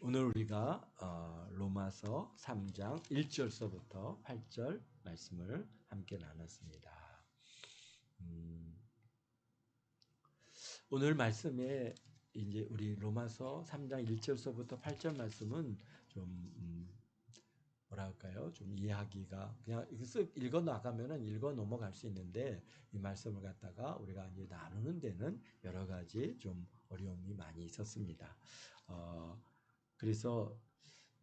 오늘 우리가 로마서 3장 1절서부터 8절 말씀을 함께 나눴습니다. 오늘 말씀에 이제 우리 로마서 3장 1절서부터 8절 말씀은 좀 뭐랄까요? 좀 이해하기가 그냥 쓱 읽어 나가면은 읽어 넘어갈 수 있는데 이 말씀을 갖다가 우리가 이제 나누는 데는 여러 가지 좀 어려움이 많이 있었습니다. 그래서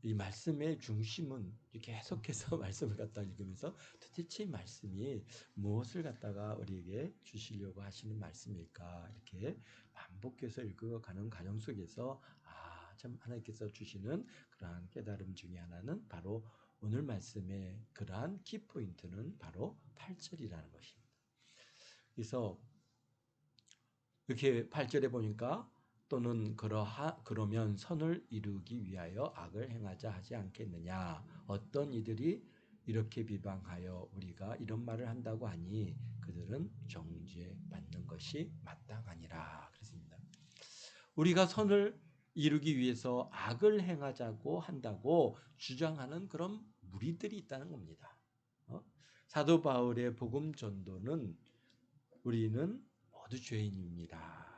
이 말씀의 중심은 계속해서 말씀을 갖다 읽으면서 도대체 이 말씀이 무엇을 갖다가 우리에게 주시려고 하시는 말씀일까 이렇게 반복해서 읽어가는 과정 속에서 참 하나님께서 주시는 그러한 깨달음 중에 하나는 바로 오늘 말씀의 그러한 키포인트는 바로 8절이라는 것입니다. 그래서 이렇게 8절에 보니까 또는 그러면 선을 이루기 위하여 악을 행하자 하지 않겠느냐. 어떤 이들이 이렇게 비방하여 우리가 이런 말을 한다고 하니 그들은 정죄받는 것이 마땅하니라. 그렇습니다. 우리가 선을 이루기 위해서 악을 행하자고 한다고 주장하는 그런 무리들이 있다는 겁니다. 사도 바울의 복음 전도는 우리는 모두 죄인입니다.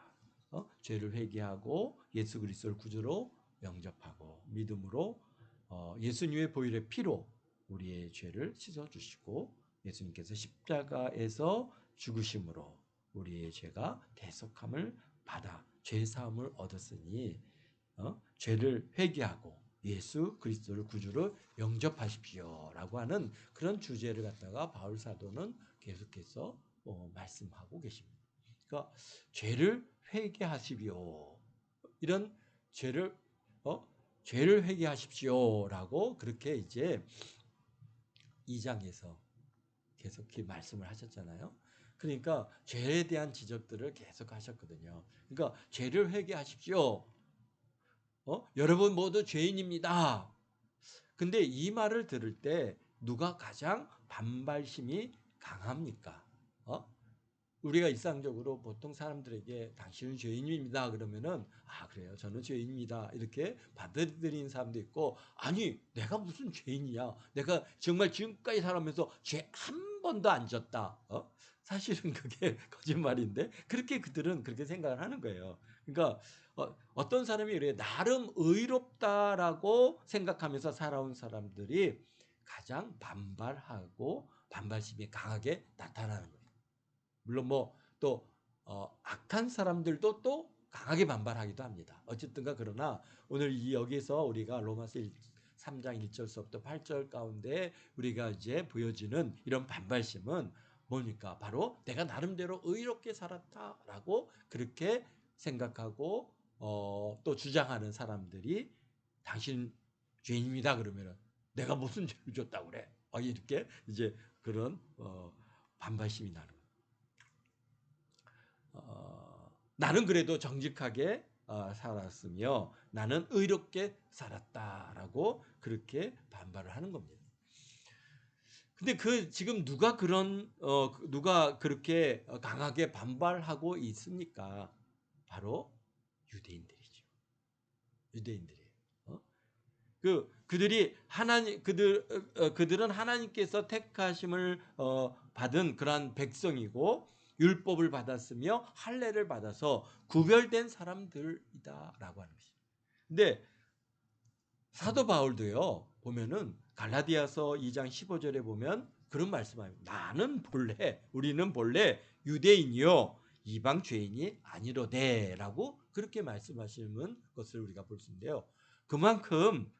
죄를 회개하고 예수 그리스도를 구주로 영접하고 믿음으로 예수님의 보혈의 피로 우리의 죄를 씻어주시고 예수님께서 십자가에서 죽으심으로 우리의 죄가 대속함을 받아 죄사함을 얻었으니 죄를 회개하고 예수 그리스도를 구주로 영접하십시오라고 하는 그런 주제를 갖다가 바울 사도는 계속해서 말씀하고 계십니다. 그러니까 죄를 회개하십시오. 이런 죄를 회개하십시오라고 그렇게 이제 2장에서 계속 말씀을 하셨잖아요. 그러니까 죄에 대한 지적들을 계속 하셨거든요. 그러니까 죄를 회개하십시오. 여러분 모두 죄인입니다. 근데 이 말을 들을 때 누가 가장 반발심이 강합니까? 우리가 일상적으로 보통 사람들에게 당신은 죄인입니다 그러면은 그래요 저는 죄인입니다 이렇게 받아들이는 사람도 있고 아니 내가 무슨 죄인이야 내가 정말 지금까지 살아오면서 죄 한 번도 안 졌다 사실은 그게 거짓말인데 그렇게 그들은 그렇게 생각을 하는 거예요. 그러니까 어떤 사람이 그래요 나름 의롭다라고 생각하면서 살아온 사람들이 가장 반발하고 반발심이 강하게 나타나는 거예요. 물론 또 악한 사람들도 또 강하게 반발하기도 합니다. 어쨌든가 그러나 오늘 여기서 우리가 로마서 3장 1절서부터 8절 가운데 우리가 이제 보여지는 이런 반발심은 뭡니까? 바로 내가 나름대로 의롭게 살았다라고 그렇게 생각하고 또 주장하는 사람들이 당신 죄인입니다 그러면은 내가 무슨 죄를 줬다고 그래? 이렇게 이제 그런 반발심이 나는 거예요. 나는 그래도 정직하게 살았으며 나는 의롭게 살았다라고 그렇게 반발을 하는 겁니다. 근데 지금 누가 그렇게 강하게 반발하고 있습니까? 바로 유대인들이죠. 유대인들이에요. 그들은 하나님께서 택하심을 받은 그러한 백성이고 율법을 받았으며 할례를 받아서 구별된 사람들이다라고 하는 것입니다. 근데 사도 바울도요 보면은 갈라디아서 2장 15절에 보면 그런 말씀합니다. 우리는 본래 유대인이요 이방 죄인이 아니로되라고 그렇게 말씀하시는 것을 우리가 볼 수 있는데요. 그만큼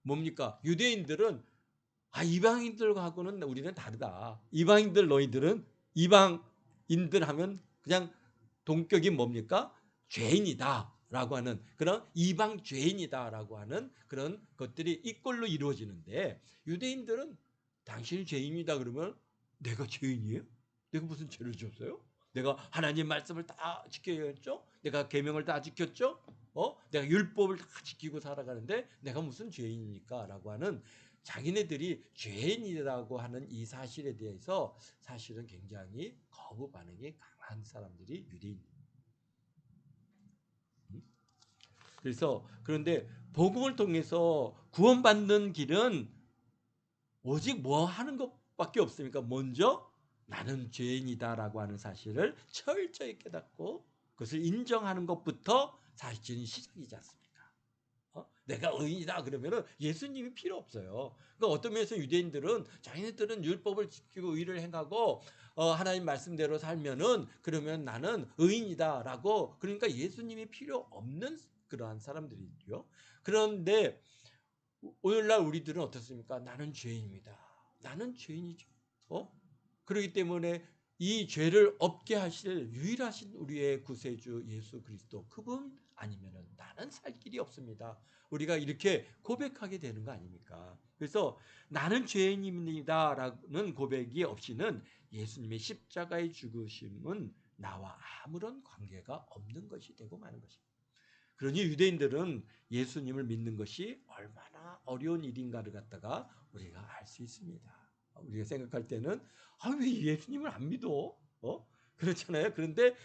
뭡니까? 유대인들은 이방인들하고는 우리는 다르다. 이방인들 하면 그냥 동격이 뭡니까? 죄인이다라고 하는 그런 이방 죄인이다라고 하는 그런 것들이 이꼴로 이루어지는데 유대인들은 당신이 죄인이다 그러면 내가 죄인이에요? 내가 무슨 죄를 졌어요? 내가 하나님 말씀을 다 지켜야겠죠? 내가 계명을 다 지켰죠? 내가 율법을 다 지키고 살아가는데 내가 무슨 죄인입니까? 라고 하는 자기네들이 죄인이라고 하는 이 사실에 대해서 사실은 굉장히 거부 반응이 강한 사람들이 유대인입니다. 그래서 그런데 복음을 통해서 구원받는 길은 오직 뭐 하는 것밖에 없습니까? 먼저 나는 죄인이다라고 하는 사실을 철저히 깨닫고 그것을 인정하는 것부터 사실은 시작이지 않습니까? 내가 의인이다 그러면은 예수님이 필요 없어요. 그러니까 어떤 면에서 유대인들은 자기네들은 율법을 지키고 의를 행하고 하나님 말씀대로 살면은 그러면 나는 의인이다라고 그러니까 예수님이 필요 없는 그러한 사람들이죠. 그런데 오늘날 우리들은 어떻습니까? 나는 죄인입니다. 나는 죄인이죠. 그렇기 때문에 이 죄를 없게 하실 유일하신 우리의 구세주 예수 그리스도 그분 아니면은 나는 살 길이 없습니다. 우리가 이렇게 고백하게 되는 거 아닙니까? 그래서 나는 죄인입니다라는 고백이 없이는 예수님의 십자가의 죽으심은 나와 아무런 관계가 없는 것이 되고 마는 것입니다. 그러니 유대인들은 예수님을 믿는 것이 얼마나 어려운 일인가를 갖다가 우리가 알 수 있습니다. 우리가 생각할 때는 왜 예수님을 안 믿어? 그렇잖아요. 그런데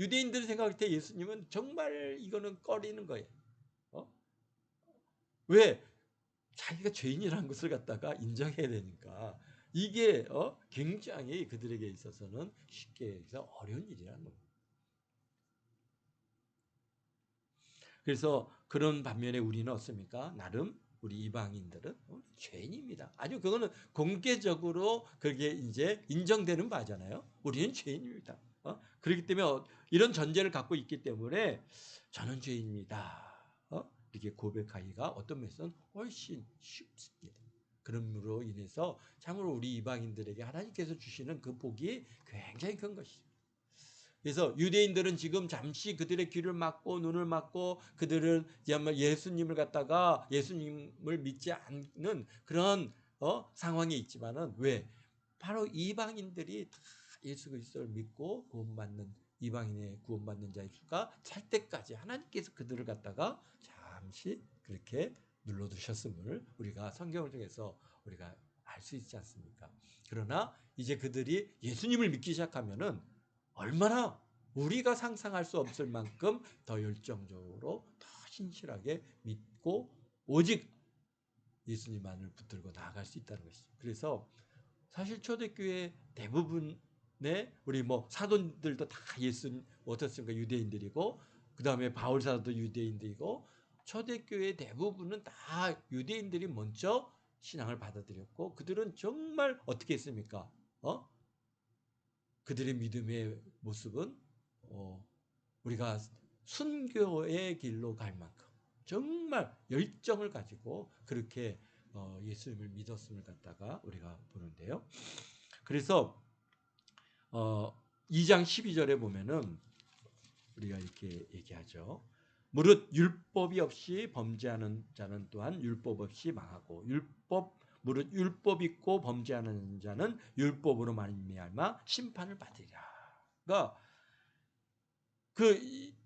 유대인들이 생각할 때 예수님은 정말 이거는 꺼리는 거예요. 왜? 자기가 죄인이라는 것을 갖다가 인정해야 되니까 이게 굉장히 그들에게 있어서는 쉽게 해서 어려운 일이라는 겁니다. 그래서 그런 반면에 우리는 어떻습니까? 나름 우리 이방인들은 죄인입니다. 아주 그거는 공개적으로 그게 이제 인정되는 바잖아요. 우리는 죄인입니다. 그렇기 때문에 이런 전제를 갖고 있기 때문에 저는 죄인입니다. 이렇게 고백하기가 어떤 면에서는 훨씬 쉽습니다. 그러므로 인해서 참으로 우리 이방인들에게 하나님께서 주시는 그 복이 굉장히 큰 것이죠. 그래서 유대인들은 지금 잠시 그들의 귀를 막고 눈을 막고 그들은 예수님을 갖다가 예수님을 믿지 않는 그런 상황에 있지만은 왜? 바로 이방인들이 다 예수 그리스도를 믿고 구원받는 이방인의 구원받는 자의 수가 찰 때까지 하나님께서 그들을 갖다가 잠시 그렇게 눌러두셨음을 우리가 성경을 통해서 우리가 알 수 있지 않습니까? 그러나 이제 그들이 예수님을 믿기 시작하면은 얼마나 우리가 상상할 수 없을 만큼 더 열정적으로 더 신실하게 믿고 오직 예수님만을 붙들고 나아갈 수 있다는 것이죠. 그래서 사실 초대교회 대부분의 우리 사도들도 다 예수님 어떻습니까? 유대인들이고 그 다음에 바울 사도도 유대인들이고 초대교회 대부분은 다 유대인들이 먼저 신앙을 받아들였고 그들은 정말 어떻게 했습니까? 그들의 믿음의 모습은 우리가 순교의 길로 갈 만큼 정말 열정을 가지고 그렇게 예수님을 믿었음을 갖다가 우리가 보는데요. 그래서 2장 12절에 보면은 우리가 이렇게 얘기하죠. 무릇 율법이 없이 범죄하는 자는 또한 율법 없이 망하고 무릇 율법 있고 범죄하는 자는 율법으로 말미암아 심판을 받으리라. 그러니까 그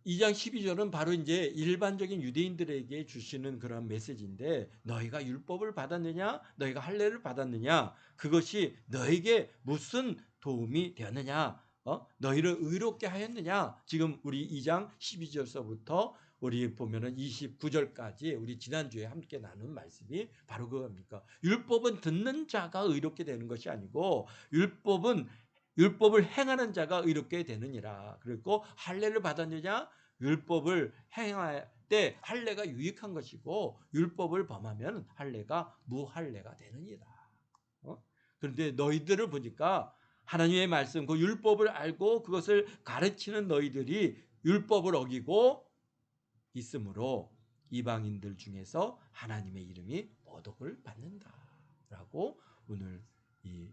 2장 12절은 바로 이제 일반적인 유대인들에게 주시는 그런 메시지인데 너희가 율법을 받았느냐? 너희가 할례를 받았느냐? 그것이 너에게 무슨 도움이 되었느냐? 너희를 의롭게 하였느냐? 지금 우리 2장 12절서부터 우리 보면은 29절까지 우리 지난주에 함께 나눈 말씀이 바로 그겁니까? 율법은 듣는 자가 의롭게 되는 것이 아니고 율법을 행하는 자가 의롭게 되느니라. 그리고 할례를 받았느냐? 율법을 행할 때 할례가 유익한 것이고 율법을 범하면 할례가 무할례가 되느니라. 그런데 너희들을 보니까 하나님의 말씀, 그 율법을 알고 그것을 가르치는 너희들이 율법을 어기고 있으므로 이방인들 중에서 하나님의 이름이 모독을 받는다라고 오늘 이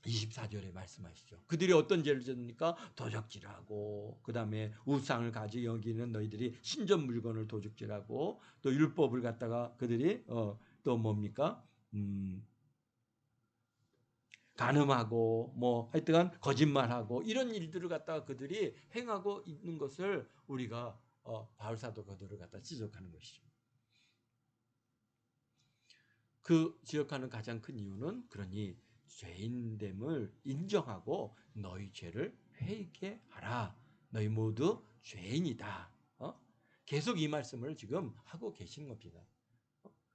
24절에 말씀하시죠. 그들이 어떤 죄를 졌습니까? 도적질하고 그 다음에 우상을 가지 여기는 너희들이 신전 물건을 도적질하고 또 율법을 갖다가 그들이 또 뭡니까? 간음하고 하여튼간 거짓말하고 이런 일들을 갖다가 그들이 행하고 있는 것을 우리가 바울 사도 그들을 갖다 지적하는 것이죠. 그 지적하는 가장 큰 이유는 그러니 죄인됨을 인정하고 너희 죄를 회개하라. 너희 모두 죄인이다. 계속 이 말씀을 지금 하고 계신 겁니다.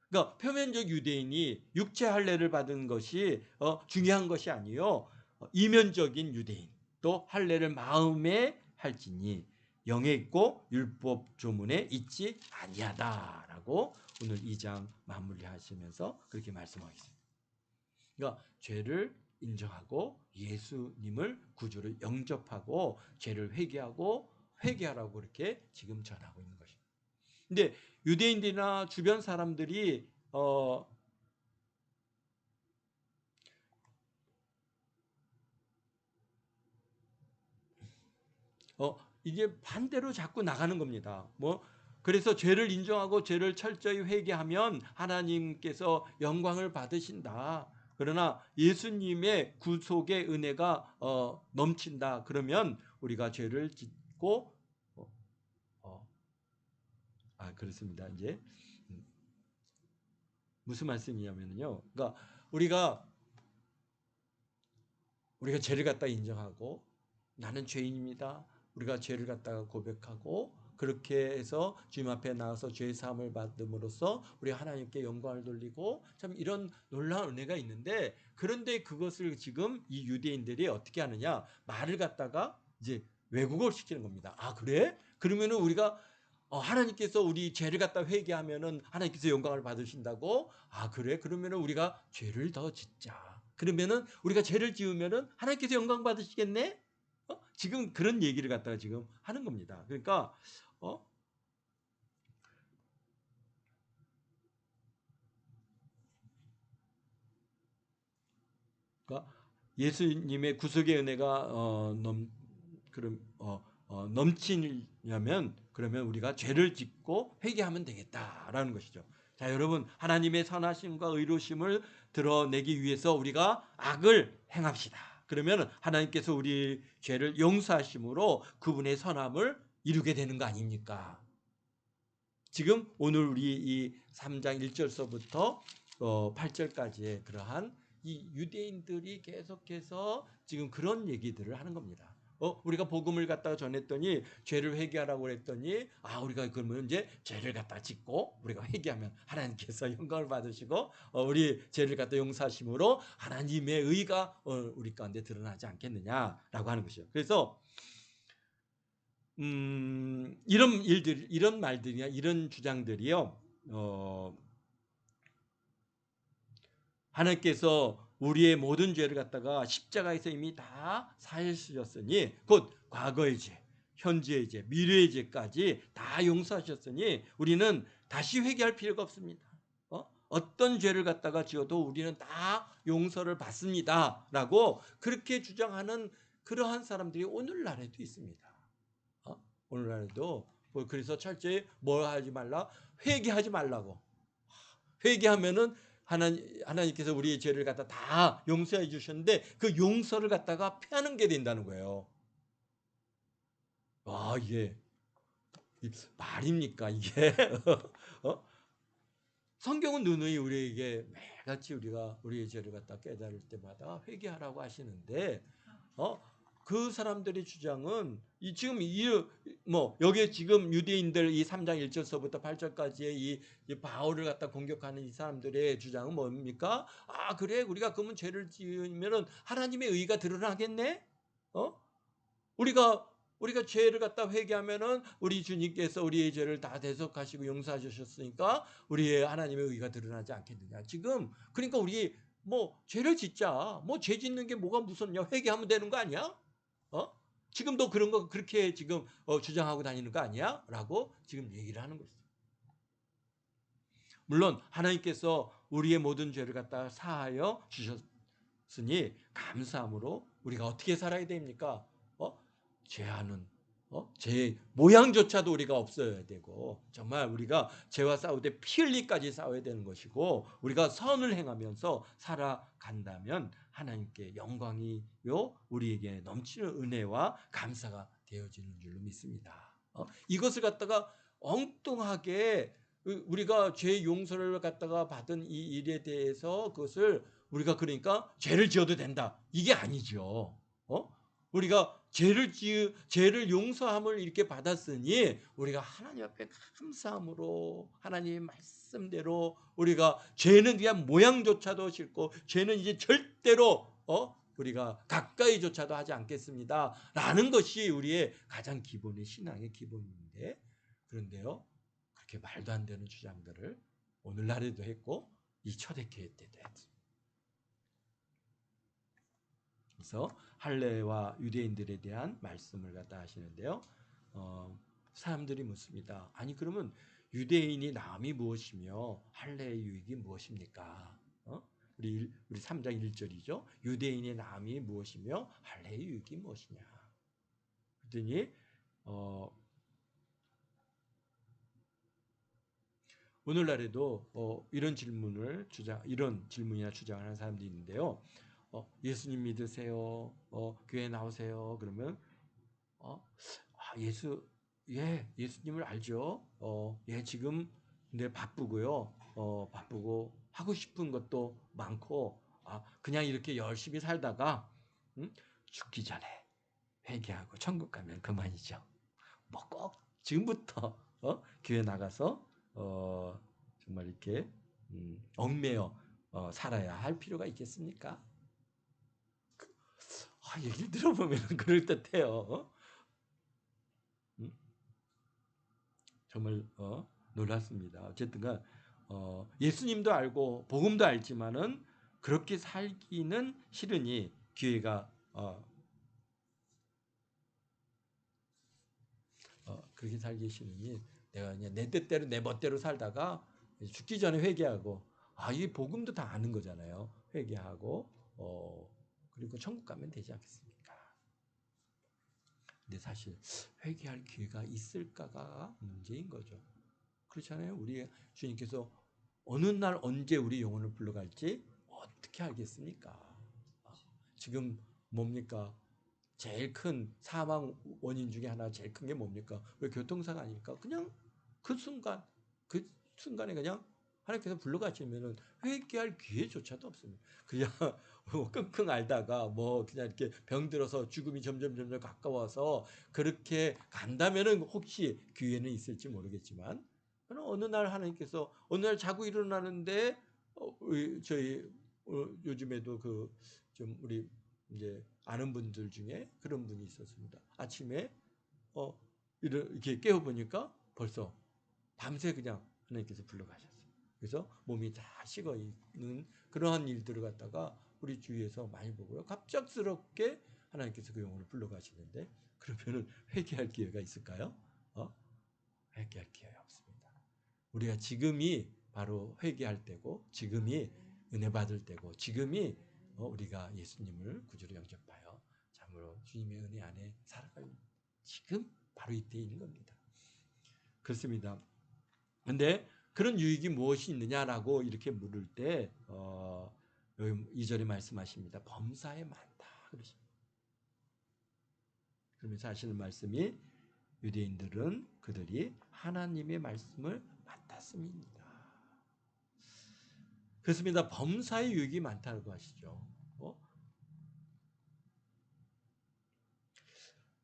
그러니까 표면적 유대인이 육체 할례를 받은 것이 중요한 것이 아니요, 이면적인 유대인 또 할례를 마음에 할지니 영에 있고 율법 조문에 있지 아니하다라고 오늘 2장 마무리하시면서 그렇게 말씀하겠습니다. 그러니까 죄를 인정하고 예수님을 구주로 영접하고 죄를 회개하라고 그렇게 지금 전하고 있는 것입니다. 근데 유대인들이나 주변 사람들이 이게 반대로 자꾸 나가는 겁니다. 그래서 죄를 인정하고 죄를 철저히 회개하면 하나님께서 영광을 받으신다. 그러나 예수님의 구속의 은혜가 넘친다. 그러면 우리가 죄를 짓고 그렇습니다. 이제 무슨 말씀이냐면요. 그러니까 우리가 죄를 갖다 인정하고 나는 죄인입니다. 우리가 죄를 갖다가 고백하고 그렇게 해서 주님 앞에 나와서 죄 사함을 받음으로써 우리 하나님께 영광을 돌리고 참 이런 놀라운 은혜가 있는데, 그런데 그것을 지금 이 유대인들이 어떻게 하느냐, 말을 갖다가 이제 왜곡을 시키는 겁니다. 그래? 그러면은 우리가 하나님께서 우리 죄를 갖다 회개하면은 하나님께서 영광을 받으신다고? 그래? 그러면은 우리가 죄를 더 짓자. 그러면은 우리가 죄를 지으면은 하나님께서 영광 받으시겠네? 지금 그런 얘기를 갖다가 지금 하는 겁니다. 그러니까 그러니까 예수님의 구속의 은혜가 넘치려면 그러면 우리가 죄를 짓고 회개하면 되겠다라는 것이죠. 자, 여러분, 하나님의 선하심과 의로심을 드러내기 위해서 우리가 악을 행합시다. 그러면 하나님께서 우리 죄를 용서하심으로 그분의 선함을 이루게 되는 거 아닙니까? 지금 오늘 우리 이 3장 1절서부터 8절까지의 그러한 이 유대인들이 계속해서 지금 그런 얘기들을 하는 겁니다. 우리가 복음을 갖다가 전했더니 죄를 회개하라고 했더니 우리가 그러면 이제 죄를 갖다 짓고 우리가 회개하면 하나님께서 영광을 받으시고 우리 죄를 갖다 용서하심으로 하나님의 의가 우리 가운데 드러나지 않겠느냐라고 하는 것이죠. 그래서 이런 일들, 이런 말들이나 이런 주장들이요, 하나님께서 우리의 모든 죄를 갖다가 십자가에서 이미 다 사하셨으니, 곧 과거의 죄, 현재의 죄, 미래의 죄까지 다 용서하셨으니 우리는 다시 회개할 필요가 없습니다. 어떤 죄를 갖다가 지어도 우리는 다 용서를 받습니다라고 그렇게 주장하는 그러한 사람들이 오늘날에도 있습니다. 오늘날에도 그래서 철저히 뭘 하지 말라? 회개하지 말라고. 회개하면은 하나님께서 우리의 죄를 갖다 다 용서해 주셨는데 그 용서를 갖다가 피하는 게 된다는 거예요. 이게 말입니까 이게? 성경은 누누이 우리에게 매일같이 우리가 우리의 죄를 갖다 깨달을 때마다 회개하라고 하시는데 그 사람들의 주장은 지금 여기에 지금 유대인들 이 3장 1절서부터 8절까지의 이 바울을 갖다 공격하는 이 사람들의 주장은 뭡니까? 그래, 우리가 그러면 죄를 지으면은 하나님의 의가 드러나겠네? 우리가 죄를 갖다 회개하면은 우리 주님께서 우리의 죄를 다 대속하시고 용서하셨으니까 우리의 하나님의 의가 드러나지 않겠느냐. 지금 그러니까 우리 죄를 짓자. 죄 짓는 게 뭐가 무섭냐? 회개하면 되는 거 아니야? 지금도 그런 거 그렇게 지금 주장하고 다니는 거 아니야? 라고 지금 얘기를 하는 것이죠. 물론 하나님께서 우리의 모든 죄를 갖다가 사하여 주셨으니 감사함으로 우리가 어떻게 살아야 됩니까? 죄하는 죄 모양조차도 우리가 없어야 되고, 정말 우리가 죄와 싸울 때 피 흘리까지 싸워야 되는 것이고, 우리가 선을 행하면서 살아간다면 하나님께 영광이요 우리에게 넘치는 은혜와 감사가 되어지는 줄로 믿습니다. 이것을 갖다가 엉뚱하게 우리가 죄 용서를 갖다가 받은 이 일에 대해서 그것을 우리가 그러니까 죄를 지어도 된다, 이게 아니죠. 우리가 죄를 용서함을 이렇게 받았으니 우리가 하나님 앞에 감사함으로 하나님의 말씀대로 우리가 죄는 그냥 모양조차도 싫고 죄는 이제 절대로 우리가 가까이조차도 하지 않겠습니다 라는 것이 우리의 가장 기본의 신앙의 기본인데, 그런데요 그렇게 말도 안 되는 주장들을 오늘날에도 했고 이 초대교회 때도 했습니다. 그래서 할례와 유대인들에 대한 말씀을 갖다 하시는데요. 사람들이 묻습니다. 아니 그러면 유대인이 나음이 무엇이며 할례의 유익이 무엇입니까? 우리 3장 1절이죠. 유대인의 나음이 무엇이며 할례의 유익이 무엇이냐? 그랬더니 오늘날에도 이런 질문이나 주장하는 사람들이 있는데요. 예수님 믿으세요? 교회 나오세요? 그러면 예수님을 알죠. 지금 근데 바쁘고요. 바쁘고 하고 싶은 것도 많고 그냥 이렇게 열심히 살다가 죽기 전에 회개하고 천국 가면 그만이죠. 뭐 꼭 지금부터 교회 나가서 정말 이렇게 얽매여 살아야 할 필요가 있겠습니까? 얘기를 들어보면 그럴듯해요. 정말 놀랐습니다. 어쨌든간 예수님도 알고 복음도 알지만은 그렇게 살기는 싫으니 교회가 그렇게 살기 싫으니 내가 그냥 내 뜻대로 내 멋대로 살다가 죽기 전에 회개하고 이 복음도 다 아는 거잖아요. 회개하고 그리고 천국 가면 되지 않겠습니까? 근데 사실 회개할 기회가 있을까가 문제인 거죠. 그렇잖아요. 우리 주님께서 어느 날 언제 우리 영혼을 불러갈지 어떻게 알겠습니까? 지금 뭡니까? 제일 큰 사망 원인 중에 하나 제일 큰 게 뭡니까? 왜 교통사고 아닙니까? 그냥 그 순간에 그냥 하나님께서 불러가시면은 회개할 기회조차도 없습니다. 그냥 끙끙 앓다가 그냥 이렇게 병들어서 죽음이 점점 가까워서 그렇게 간다면은 혹시 기회는 있을지 모르겠지만, 어느 날 하나님께서 어느 날 자고 일어나는데 저희 요즘에도 좀 우리 이제 아는 분들 중에 그런 분이 있었습니다. 아침에 이렇게 깨워 보니까 벌써 밤새 그냥 하나님께서 불러가셨어요. 그래서 몸이 다 식어 있는 그러한 일들을 갖다가 우리 주위에서 많이 보고요. 갑작스럽게 하나님께서 그 영혼을 불러가시는데, 그러면은 회개할 기회가 있을까요? 회개할 기회가 없습니다. 우리가 지금이 바로 회개할 때고, 지금이 은혜 받을 때고, 지금이 우리가 예수님을 구주로 영접하여 참으로 주님의 은혜 안에 살아갈 지금 바로 이때인 겁니다. 그렇습니다. 근데 그런 유익이 무엇이 있느냐라고 이렇게 물을 때 2절에 말씀하십니다. 범사에 많다 그러십니다. 그러면서 하시는 말씀이 유대인들은 그들이 하나님의 말씀을 맡았음입니다. 그렇습니다. 범사의 유익이 많다고 하시죠.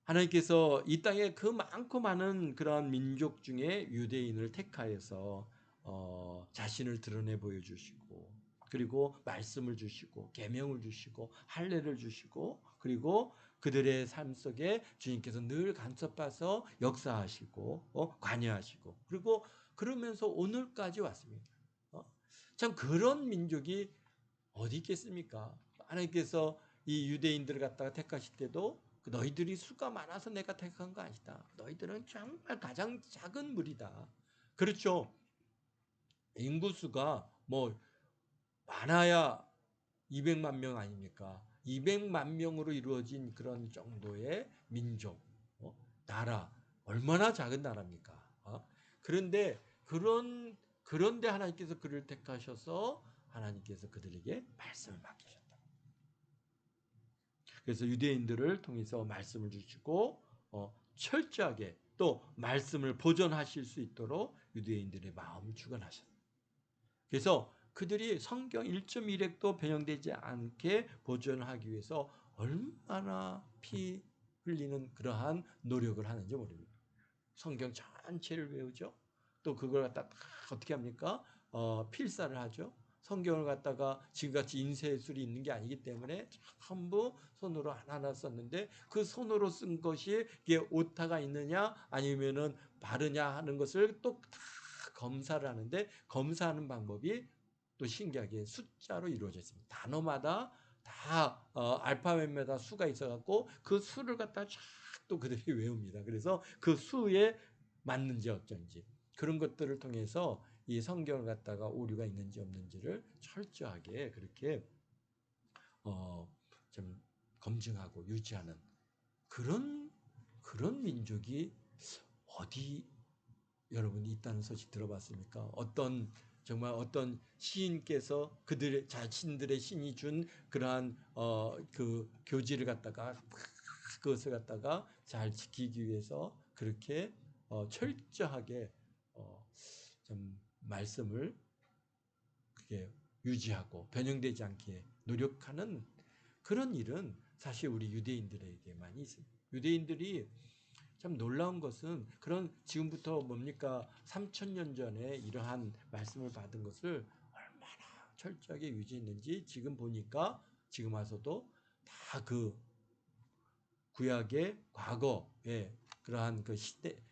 하나님께서 이 땅에 그 많고 많은 그러한 민족 중에 유대인을 택하여서 자신을 드러내 보여주시고, 그리고 말씀을 주시고 계명을 주시고 할례를 주시고, 그리고 그들의 삶 속에 주님께서 늘 간섭하셔서 역사하시고 관여하시고, 그리고 그러면서 오늘까지 왔습니다. 참 그런 민족이 어디 있겠습니까? 하나님께서 이 유대인들을 갖다가 택하실 때도 너희들이 수가 많아서 내가 택한 거 아니다. 너희들은 정말 가장 작은 무리다. 그렇죠. 인구수가 많아야 200만 명 아닙니까? 200만 명으로 이루어진 그런 정도의 민족, 나라, 얼마나 작은 나라입니까? 그런데 그런데 하나님께서 그를 택하셔서 하나님께서 그들에게 말씀을 맡기셨다. 그래서 유대인들을 통해서 말씀을 주시고 철저하게 또 말씀을 보존하실 수 있도록 유대인들의 마음을 주관하셨다. 그래서 그들이 성경 1.1핵도 변형되지 않게 보존하기 위해서 얼마나 피 흘리는 그러한 노력을 하는지 모릅니다. 성경 전체를 외우죠. 또 그걸 갖다 어떻게 합니까? 필사를 하죠. 성경을 갖다가 지금같이 인쇄술이 있는 게 아니기 때문에 전부 손으로 하나하나 썼는데 그 손으로 쓴 것이 이게 오타가 있느냐 아니면은 바르냐 하는 것을 또 다 검사를 하는데 검사하는 방법이 또 신기하게 숫자로 이루어져 있습니다. 단어마다 다 알파벳마다 수가 있어갖고 그 수를 갖다 쫙 또 그들이 외웁니다. 그래서 그 수에 맞는지 어쩐지 그런 것들을 통해서 이 성경을 갖다가 오류가 있는지 없는지를 철저하게 그렇게 좀 검증하고 유지하는 그런 민족이 어디 여러분이 있다는 소식 들어봤습니까? 정말 어떤 시인께서 그들의 자신들의 신이 준 그러한 그 교지를 갖다가 그것을 갖다가 잘 지키기 위해서 그렇게 철저하게 좀 말씀을 그게 유지하고 변형되지 않게 노력하는 그런 일은 사실 우리 유대인들에게만 있습니다. 유대인들이 참 놀라운 것은 그런 지금부터 뭡니까 3,000년 전에 이러한 말씀을 받은 것을 얼마나 철저하게 유지했는지 지금 보니까 지금 와서도 다 그 구약의 과거에 그러한 그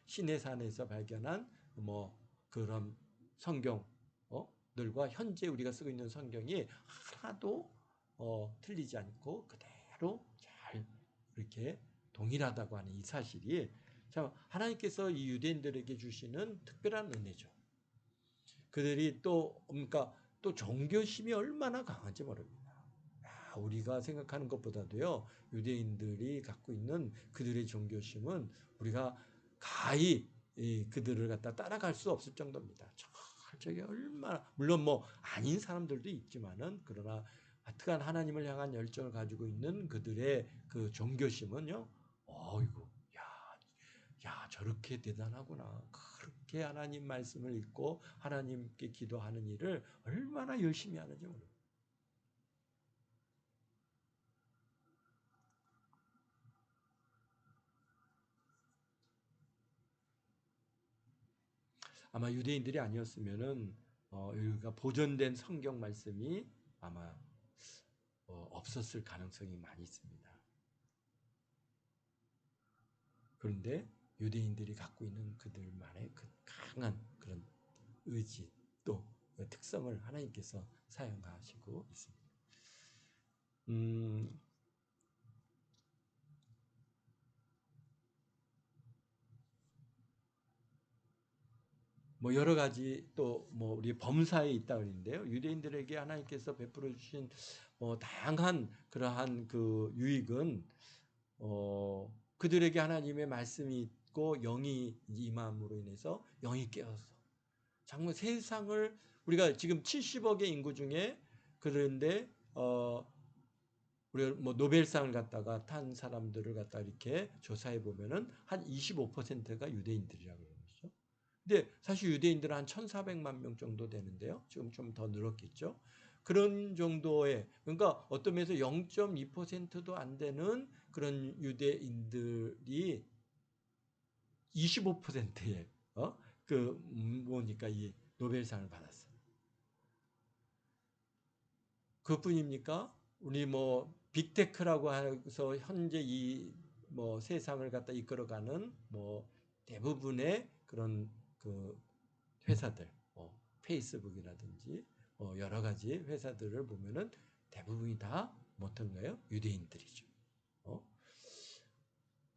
시내산에서 발견한 뭐 그런 성경들과 현재 우리가 쓰고 있는 성경이 하나도 틀리지 않고 그대로 잘 이렇게 동일하다고 하는 이 사실이 참 하나님께서 이 유대인들에게 주시는 특별한 은혜죠. 그들이 또 그러니까 또 종교심이 얼마나 강한지 모릅니다. 우리가 생각하는 것보다도요 유대인들이 갖고 있는 그들의 종교심은 우리가 가히 그들을 갖다 따라갈 수 없을 정도입니다. 저게 얼마나 물론 뭐 아닌 사람들도 있지만은 그러나 하여간 하나님을 향한 열정을 가지고 있는 그들의 그 종교심은요 어이구 야 저렇게 대단하구나. 그렇게 하나님 말씀을 읽고 하나님께 기도하는 일을 얼마나 열심히 하는지 모릅니다. 아마 유대인들이 아니었으면은 여기가 보존된 성경 말씀이 아마 없었을 가능성이 많이 있습니다. 그런데 유대인들이 갖고 있는 그들만의 그 강한 그런 의지 또 특성을 하나님께서 사용하시고 있습니다. 뭐 여러 가지 또 뭐 우리 범사에 있다 그러는데요. 유대인들에게 하나님께서 베풀어 주신 다양한 그러한 그 유익은 그들에게 하나님의 말씀이 있고 영이 임함으로 인해서 영이 깨어서 정말 세상을 우리가 지금 70억의 인구 중에 그런데 우리가 뭐 노벨상을 갖다가 탄 사람들을 갖다 이렇게 조사해 보면은 한 25%가 유대인들이라고 그러죠. 근데 사실 유대인들은 한 1,400만 명 정도 되는데요. 지금 좀 더 늘었겠죠. 그런 정도의 그러니까 어떤 면에서 0.2%도 안 되는 그런 유대인들이 25%의 그 뭐니까 이 노벨상을 받았어요. 그뿐입니까? 우리 뭐 빅테크라고 해서 현재 이 뭐 세상을 갖다 이끌어가는 뭐 대부분의 그런 그 회사들, 페이스북이라든지 여러 가지 회사들을 보면은 대부분이 다 어떤 거예요? 유대인들이죠.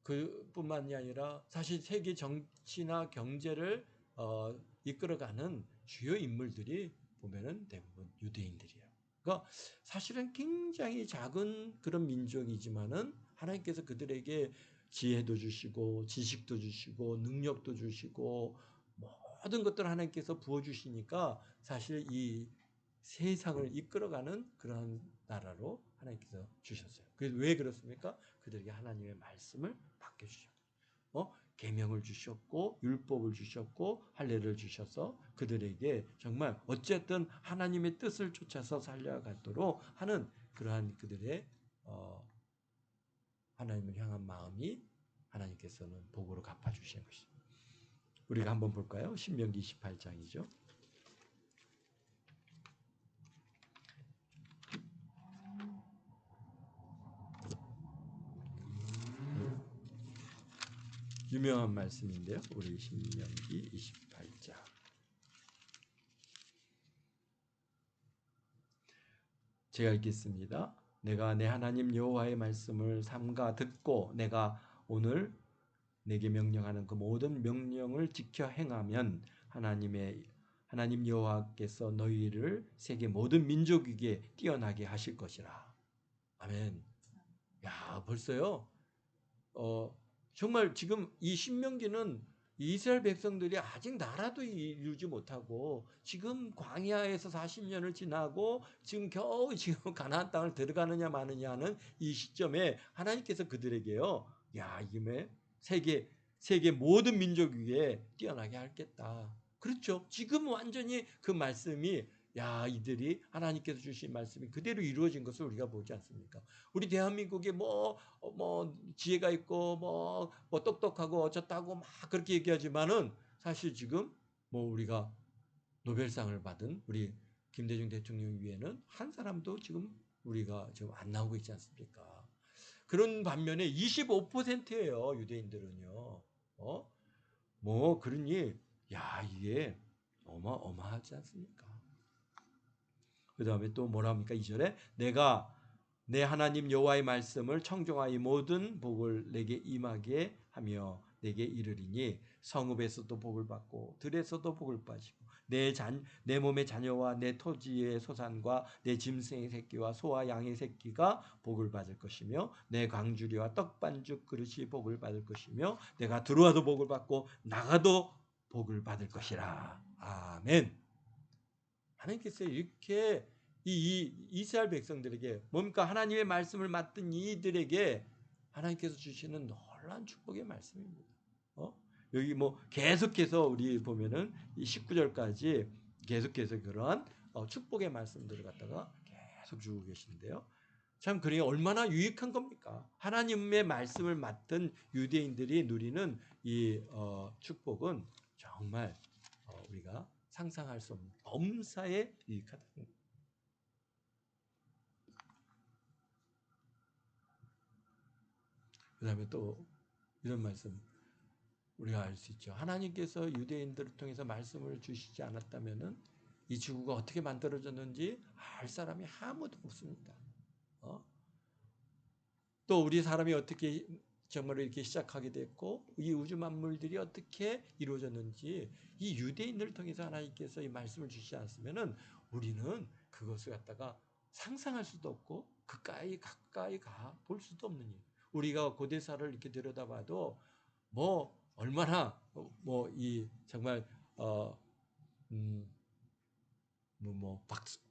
그뿐만이 아니라 사실 세계 정치나 경제를 이끌어가는 주요 인물들이 보면은 대부분 유대인들이에요. 그러니까 사실은 굉장히 작은 그런 민족이지만은 하나님께서 그들에게 지혜도 주시고 지식도 주시고 능력도 주시고 모든 것들을 하나님께서 부어주시니까 사실 이 세상을 이끌어가는 그런 나라로 하나님께서 주셨어요. 그래서 왜 그렇습니까? 그들에게 하나님의 말씀을 맡겨주셨고 계명을 주셨고 율법을 주셨고 할례를 주셔서 그들에게 정말 어쨌든 하나님의 뜻을 쫓아서 살려가도록 하는 그러한 그들의 하나님을 향한 마음이 하나님께서는 복으로 갚아주시는 것입니다. 우리가 한번 볼까요? 신명기 28장이죠. 유명한 말씀인데요. 우리 신명기 28장. 제가 읽겠습니다. 내가 내 하나님 여호와의 말씀을 삼가 듣고 내가 오늘 내게 명령하는 그 모든 명령을 지켜 행하면 하나님 여호와께서 너희를 세계 모든 민족에게 뛰어나게 하실 것이라. 아멘. 야, 벌써요. 정말 지금 이 신명기는 이스라엘 백성들이 아직 나라도 이루지 못하고 지금 광야에서 40년을 지나고 지금 겨우 지금 가나안 땅을 들어가느냐 마느냐 하는 이 시점에 하나님께서 그들에게요. 야, 이게 세계 모든 민족 위에 뛰어나게 하겠다. 그렇죠. 지금 완전히 그 말씀이 야, 이들이 하나님께서 주신 말씀이 그대로 이루어진 것을 우리가 보지 않습니까? 우리 대한민국에 뭐 지혜가 있고 뭐 똑똑하고 어쩌다고 막 그렇게 얘기하지만은 사실 지금 뭐 우리가 노벨상을 받은 우리 김대중 대통령 위에는 한 사람도 지금 우리가 지금 안 나오고 있지 않습니까? 그런 반면에 25%예요, 유대인들은요. 뭐 그러니 야, 이게 어마어마하지 않습니까? 그 다음에 또 뭐라 합니까? 2절에 내가 내 하나님 여호와의 말씀을 청종하여 모든 복을 내게 임하게 하며 내게 이르리니 성읍에서도 복을 받고 들에서도 복을 받으시고 내 몸의 자녀와 내 토지의 소산과 내 짐승의 새끼와 소와 양의 새끼가 복을 받을 것이며 내 광주리와 떡반죽 그릇이 복을 받을 것이며 내가 들어와도 복을 받고 나가도 복을 받을 것이라. 아멘. 하나님께서 이렇게 이 이스라엘 백성들에게 뭡니까? 하나님의 말씀을 맡은 이들에게 하나님께서 주시는 놀라운 축복의 말씀입니다. 여기 뭐 계속해서 우리 보면은 이 19절까지 계속해서 그러한 축복의 말씀들을 갖다가 계속 주고 계시는데요. 참 그러니 얼마나 유익한 겁니까? 하나님의 말씀을 맡은 유대인들이 누리는 이 축복은 정말 우리가 상상할 수 없는 범사에 유익하다는 겁니다. 그 다음에 또 이런 말씀 우리가 알 수 있죠. 하나님께서 유대인들을 통해서 말씀을 주시지 않았다면은 이 지구가 어떻게 만들어졌는지 알 사람이 아무도 없습니다. 또 우리 사람이 어떻게 정말 이렇게 시작하게 됐고 이 우주 만물들이 어떻게 이루어졌는지 이 유대인들을 통해서 하나님께서 이 말씀을 주시지 않았으면은 우리는 그것을 갖다가 상상할 수도 없고 가까이 가 볼 수도 없는 일. 우리가 고대사를 이렇게 들여다봐도 뭐 얼마나 뭐 이 정말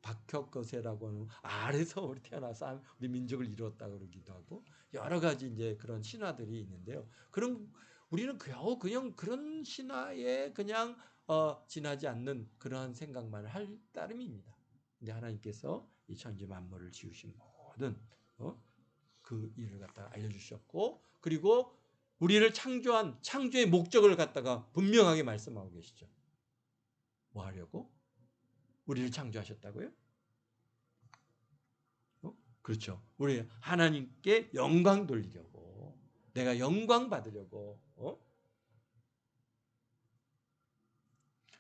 박혁거세라고 하는 아래서 우리 태어나서 우리 민족을 이루었다 그러기도 하고 여러 가지 이제 그런 신화들이 있는데요. 그런 우리는 겨우 그냥 그런 신화에 그냥 지나지 않는 그러한 생각만 할 따름입니다. 근데 하나님께서 이 천지 만물을 지으신 모든 그 일을 갖다가 알려주셨고 그리고 우리를 창조한 창조의 목적을 갖다가 분명하게 말씀하고 계시죠. 뭐 하려고? 우리를 창조하셨다고요? 그렇죠. 우리 하나님께 영광 돌리려고 내가 영광 받으려고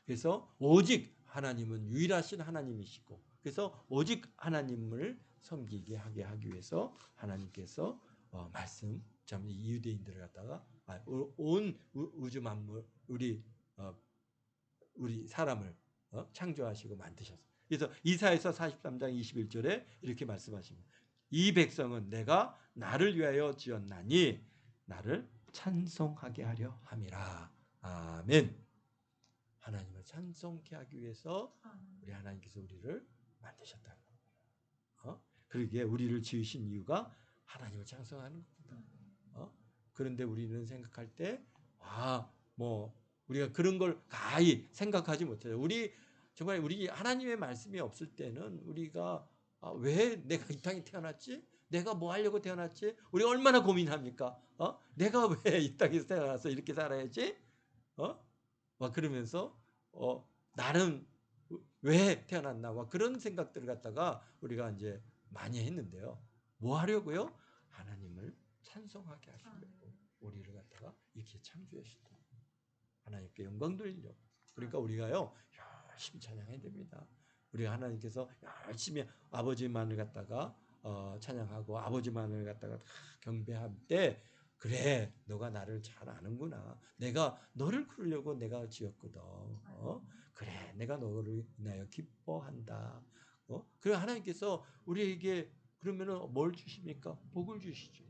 그래서 오직 하나님은 유일하신 하나님이시고 그래서 오직 하나님을 섬기게 하기 위해서 하나님께서 말씀 참 유대인들을 갖다가 온 우주 만물 우리 사람을 창조하시고 만드셨어요. 그래서 이사야서 43장 21절에 이렇게 말씀하십니다. 이 백성은 내가 나를 위하여 지었나니 나를 찬송하게 하려 함이라. 아멘. 하나님을 찬송케 하기 위해서 우리 하나님께서 우리를 만드셨다는 겁니다. 그러기에 우리를 지으신 이유가 하나님을 찬송하는 겁니다. 그런데 우리는 생각할 때 뭐 우리가 그런 걸 가히 생각하지 못해요. 정말 우리 하나님의 말씀이 없을 때는 우리가 왜 내가 이 땅에 태어났지? 내가 뭐 하려고 태어났지? 우리가 얼마나 고민합니까? 내가 왜 이 땅에서 태어나서 이렇게 살아야지? 막 그러면서 나는 왜 태어났나? 막 그런 생각들을 갖다가 우리가 이제 많이 했는데요. 뭐 하려고요? 하나님을 찬송하게 하시려고 우리를 갖다가 이렇게 창조하셨다. 하나님께 영광 돌리려고. 그러니까 우리가요 열심히 찬양해야 됩니다. 우리가 하나님께서 열심히 아버지만을 갖다가 찬양하고 아버지만을 갖다가 경배할 때 그래 너가 나를 잘 아는구나. 내가 너를 그러려고 내가 지었거든. 그래 내가 너를 인하여 기뻐한다. 그래 하나님께서 우리에게 그러면은 뭘 주십니까? 복을 주시죠.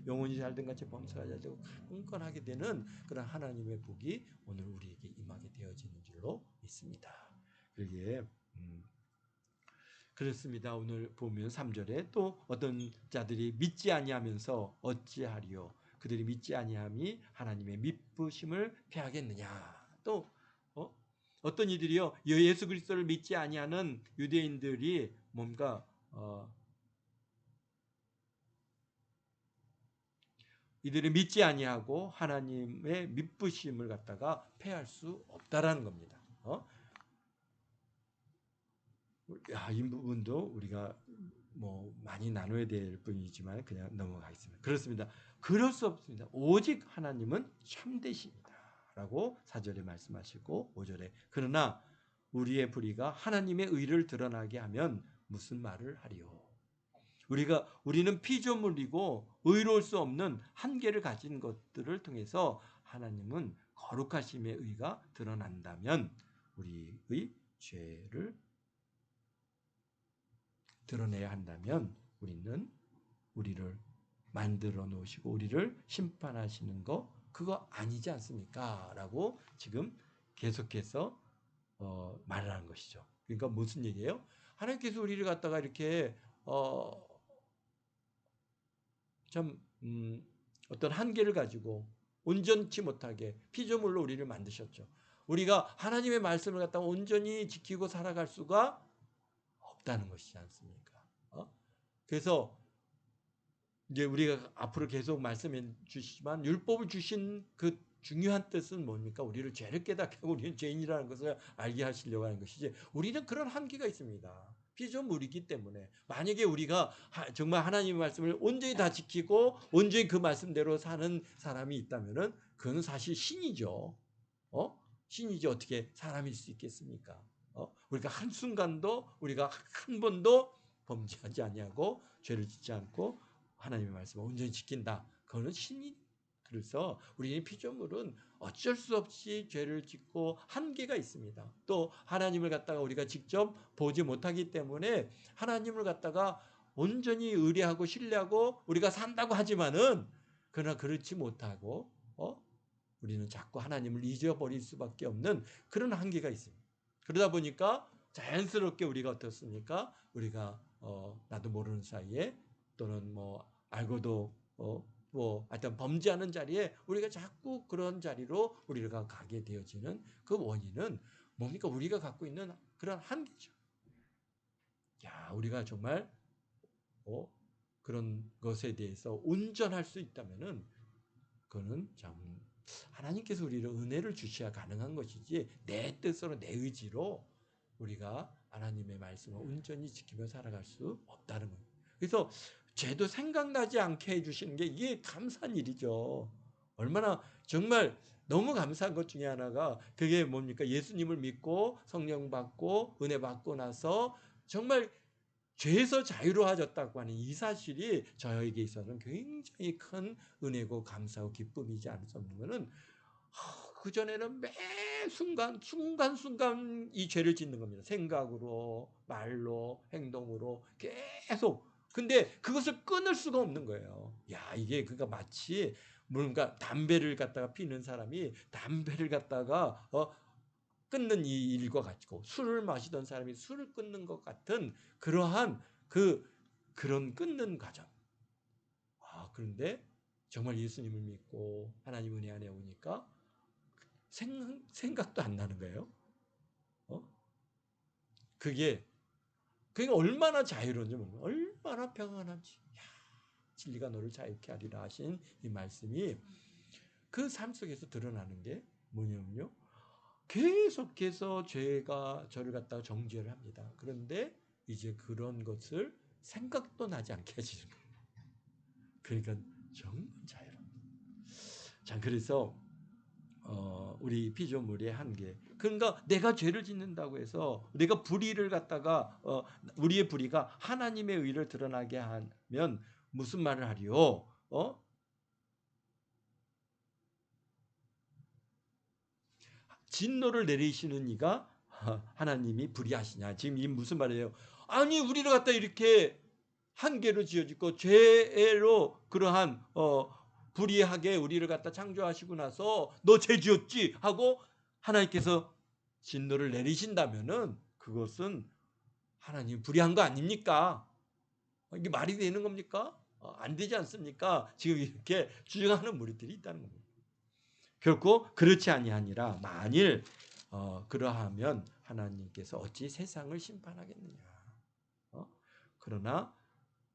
영혼이 잘된 같이 범사가 잘되고 흥건하게 되는 그런 하나님의 복이 오늘 우리에게 임하게 되어지는 줄로 믿습니다. 그게 그렇습니다. 오늘 보면 3절에 또 어떤 자들이 믿지 아니하면서 어찌하리요? 그들이 믿지 아니함이 하나님의 미쁘심을 패하겠느냐? 또 어떤 이들이요 예수 그리스도를 믿지 아니하는 유대인들이 뭔가 이들이 믿지 아니하고 하나님의 미쁘심을 갖다가 패할 수 없다라는 겁니다. 이 부분도 우리가 뭐 많이 나눠야 될 뿐이지만 그냥 넘어가겠습니다. 그렇습니다. 그럴 수 없습니다. 오직 하나님은 참되십니다라고 4절에 말씀하시고 5절에 그러나 우리의 불의가 하나님의 의를 드러나게 하면 무슨 말을 하리요? 우리는 피조물이고 의로울 수 없는 한계를 가진 것들을 통해서 하나님은 거룩하심의 의가 드러난다면 우리의 죄를 드러내야 한다면 우리를 만들어 놓으시고 우리를 심판하시는 거 그거 아니지 않습니까? 라고 지금 계속해서 말을 하는 것이죠. 그러니까 무슨 얘기예요? 하나님께서 우리를 갖다가 이렇게 참 어떤 한계를 가지고 온전치 못하게 피조물로 우리를 만드셨죠. 우리가 하나님의 말씀을 갖다가 온전히 지키고 살아갈 수가 없다는 것이지 않습니까? 그래서 이제 우리가 앞으로 계속 말씀해 주시지만 율법을 주신 그 중요한 뜻은 뭡니까? 우리를 죄를 깨닫게 하고 우리는 죄인이라는 것을 알게 하시려고 하는 것이지 우리는 그런 한계가 있습니다. 피조물이기 때문에 만약에 우리가 정말 하나님의 말씀을 온전히 다 지키고 온전히 그 말씀대로 사는 사람이 있다면은 그건 사실 신이죠. 신이지 어떻게 사람일 수 있겠습니까? 우리가 한순간도 우리가 한 번도 범죄하지 아니하고 죄를 짓지 않고 하나님의 말씀을 온전히 지킨다. 그거는 신이 그래서 우리의 피조물은 어쩔 수 없이 죄를 짓고 한계가 있습니다. 또 하나님을 갖다가 우리가 직접 보지 못하기 때문에 하나님을 갖다가 온전히 의뢰하고 신뢰하고 우리가 산다고 하지만은 그러나 그렇지 못하고 우리는 자꾸 하나님을 잊어버릴 수밖에 없는 그런 한계가 있습니다. 그러다 보니까 자연스럽게 우리가 어떻습니까? 우리가 나도 모르는 사이에 또는 뭐 알고도 뭐 하여튼 범죄하는 자리에 우리가 자꾸 그런 자리로 우리가 가게 되어지는 그 원인은 뭡니까? 우리가 갖고 있는 그런 한계죠. 야, 우리가 정말 그런 것에 대해서 온전할 수 있다면은 그거는 참 하나님께서 우리를 은혜를 주셔야 가능한 것이지 내 뜻으로 내 의지로 우리가 하나님의 말씀을 온전히 지키며 살아갈 수 없다는 거예요. 그래서 죄도 생각나지 않게 해주시는 게 이게 감사한 일이죠. 얼마나 정말 너무 감사한 것 중에 하나가 그게 뭡니까? 예수님을 믿고 성령 받고 은혜 받고 나서 정말 죄에서 자유로워졌다고 하는 이 사실이 저에게 있어서는 굉장히 큰 은혜고 감사하고 기쁨이지 않을 수 없는 것은 그전에는 매 순간순간 이 죄를 짓는 겁니다. 생각으로, 말로, 행동으로 계속. 근데 그것을 끊을 수가 없는 거예요. 야, 이게 그러니까 마치 뭔가 담배를 갖다가 피는 사람이 담배를 갖다가 끊는 이 일과 같고 술을 마시던 사람이 술을 끊는 것 같은 그러한 그런 끊는 과정. 그런데 정말 예수님을 믿고 하나님 은혜 안에 오니까 생각도 안 나는 거예요. 그게 그러니까 얼마나 자유로운지 모르고 얼마나 평안한지. 야, 진리가 너를 자유케 하리라 하신 이 말씀이 그 삶 속에서 드러나는 게 뭐냐면요. 계속해서 죄가 저를 갖다가 정죄를 합니다. 그런데 이제 그런 것을 생각도 나지 않게 해주는 거예요. 그러니까 정말 자유로운. 자, 그래서 우리 피조물의 한계. 그러니까 내가 죄를 짓는다고 해서 내가 불의를 갖다가 우리의 불의가 하나님의 의를 드러나게 하면 무슨 말을 하리요? 진노를 내리시는 이가 하나님이 불의하시냐. 지금 이 무슨 말이에요? 아니 우리를 갖다 이렇게 한계로 지어지고 죄로 그러한 불의하게 우리를 갖다 창조하시고 나서 너 죄 지었지 하고 하나님께서 진노를 내리신다면은 그것은 하나님 불의한 거 아닙니까? 이게 말이 되는 겁니까? 안 되지 않습니까? 지금 이렇게 주장하는 무리들이 있다는 겁니다. 결코 그렇지 아니하니라. 만일 그러하면 하나님께서 어찌 세상을 심판하겠느냐. 그러나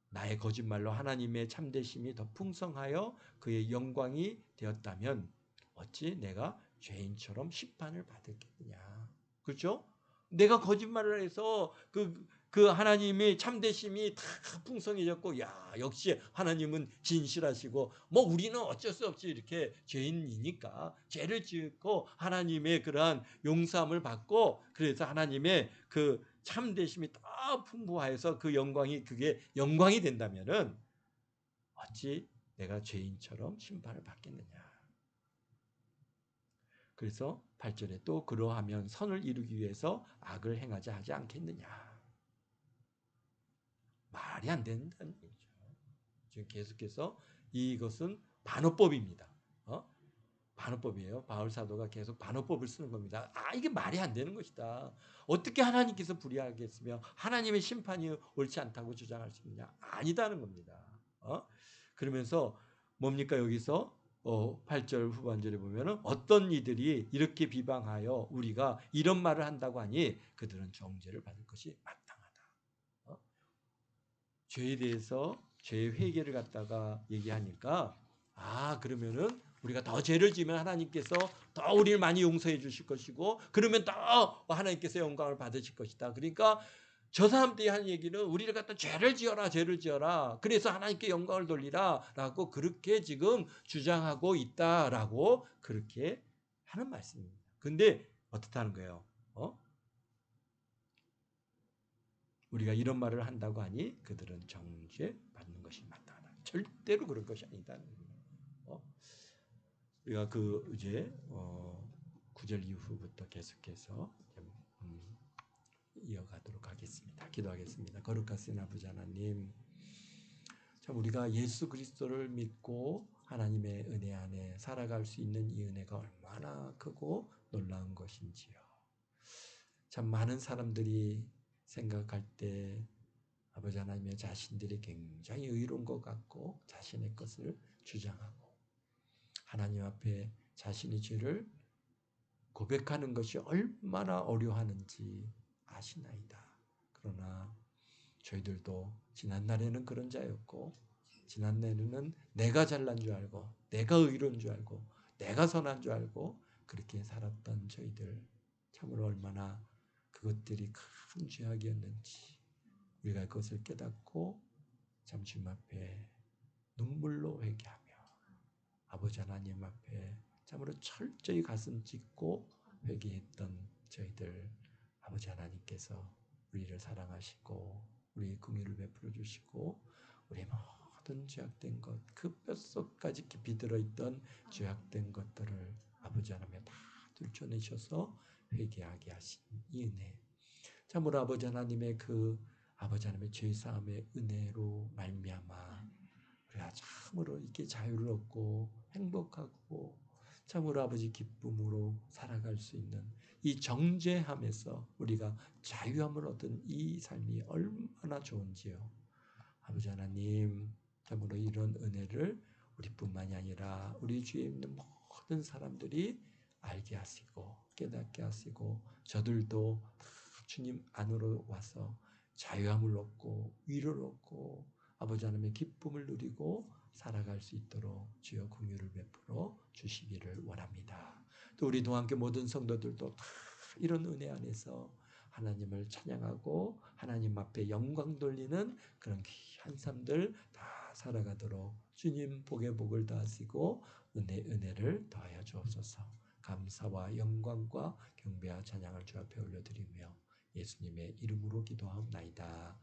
나의 거짓말로 하나님의 참되심이 더 풍성하여 그의 영광이 되었다면 어찌 내가 죄인처럼 심판을 받겠느냐. 그렇죠? 내가 거짓말을 해서 그 하나님의 참되심이 다 풍성해졌고, 야, 역시 하나님은 진실하시고, 뭐 우리는 어쩔 수 없이 이렇게 죄인이니까 죄를 짓고 하나님의 그러한 용서함을 받고, 그래서 하나님의 그 참되심이 다 풍부하여서 그 영광이 그게 영광이 된다면은 어찌 내가 죄인처럼 심판을 받겠느냐. 그래서 8절에 또 그러하면 선을 이루기 위해서 악을 행하자 하지 않겠느냐. 말이 안 된다는 얘기죠. 지금 계속해서 이것은 반어법입니다. 반어법이에요. 바울 사도가 계속 반어법을 쓰는 겁니다. 이게 말이 안 되는 것이다. 어떻게 하나님께서 불의하겠으며 하나님의 심판이 옳지 않다고 주장할 수 있느냐? 아니다는 겁니다. 그러면서 뭡니까 여기서 8절 후반절에 보면은 어떤 이들이 이렇게 비방하여 우리가 이런 말을 한다고 하니 그들은 정죄를 받을 것이 마땅하다. 죄에 대해서 죄의 회개를 갖다가 얘기하니까 그러면은 우리가 더 죄를 지으면 하나님께서 더 우리를 많이 용서해 주실 것이고 그러면 더 하나님께서 영광을 받으실 것이다. 그러니까 저 사람들이 하는 얘기는 우리를 갖다 죄를 지어라. 그래서 하나님께 영광을 돌리라 라고 그렇게 지금 주장하고 있다라고 그렇게 하는 말씀입니다. 근데 어떻다는 거예요? 우리가 이런 말을 한다고 하니 그들은 정죄 받는 것이 마땅하다. 절대로 그럴 것이 아니다. 우리가 이제 9절 이후부터 계속해서 이어가도록 하겠습니다. 기도하겠습니다. 거룩하신 아버지 하나님, 참 우리가 예수 그리스도를 믿고 하나님의 은혜 안에 살아갈 수 있는 이 은혜가 얼마나 크고 놀라운 것인지요. 참 많은 사람들이 생각할 때 아버지 하나님의 자신들이 굉장히 의로운 것 같고 자신의 것을 주장하고 하나님 앞에 자신의 죄를 고백하는 것이 얼마나 어려워하는지 아시나이다. 그러나 저희들도 지난날에는 그런 자였고 지난날에는 내가 잘난 줄 알고 내가 의로운 줄 알고 내가 선한 줄 알고 그렇게 살았던 저희들 참으로 얼마나 그것들이 큰 죄악이었는지 우리가 그것을 깨닫고 참 주님 앞에 눈물로 회개하며 아버지 하나님 앞에 참으로 철저히 가슴 찢고 회개했던 저희들 아버지 하나님께서 우리를 사랑하시고 우리 긍휼을 베풀어 주시고 우리 모든 죄악된 것 그 뼛속까지 깊이 들어있던 죄악된 것들을 아버지 하나님에 다 들춰내셔서 회개하게 하신 이 은혜 참으로 아버지 하나님의 아버지 하나님의 죄사함의 은혜로 말미암아 우리가 참으로 이렇게 자유를 얻고 행복하고 참으로 아버지 기쁨으로 살아갈 수 있는 이 정죄함에서 우리가 자유함을 얻은 이 삶이 얼마나 좋은지요. 아버지 하나님 참으로 이런 은혜를 우리뿐만이 아니라 우리 주위에 있는 모든 사람들이 알게 하시고 깨닫게 하시고 저들도 주님 안으로 와서 자유함을 얻고 위로를 얻고 아버지 하나님의 기쁨을 누리고 살아갈 수 있도록 주여 긍휼을 베풀어 주시기를 원합니다. 또 우리 동안교 모든 성도들도 다 이런 은혜 안에서 하나님을 찬양하고 하나님 앞에 영광 돌리는 그런 귀한 삶들 다 살아가도록 주님 복의 복을 더하시고 은혜를 더하여 주옵소서. 감사와 영광과 경배와 찬양을 주 앞에 올려드리며 예수님의 이름으로 기도하옵나이다.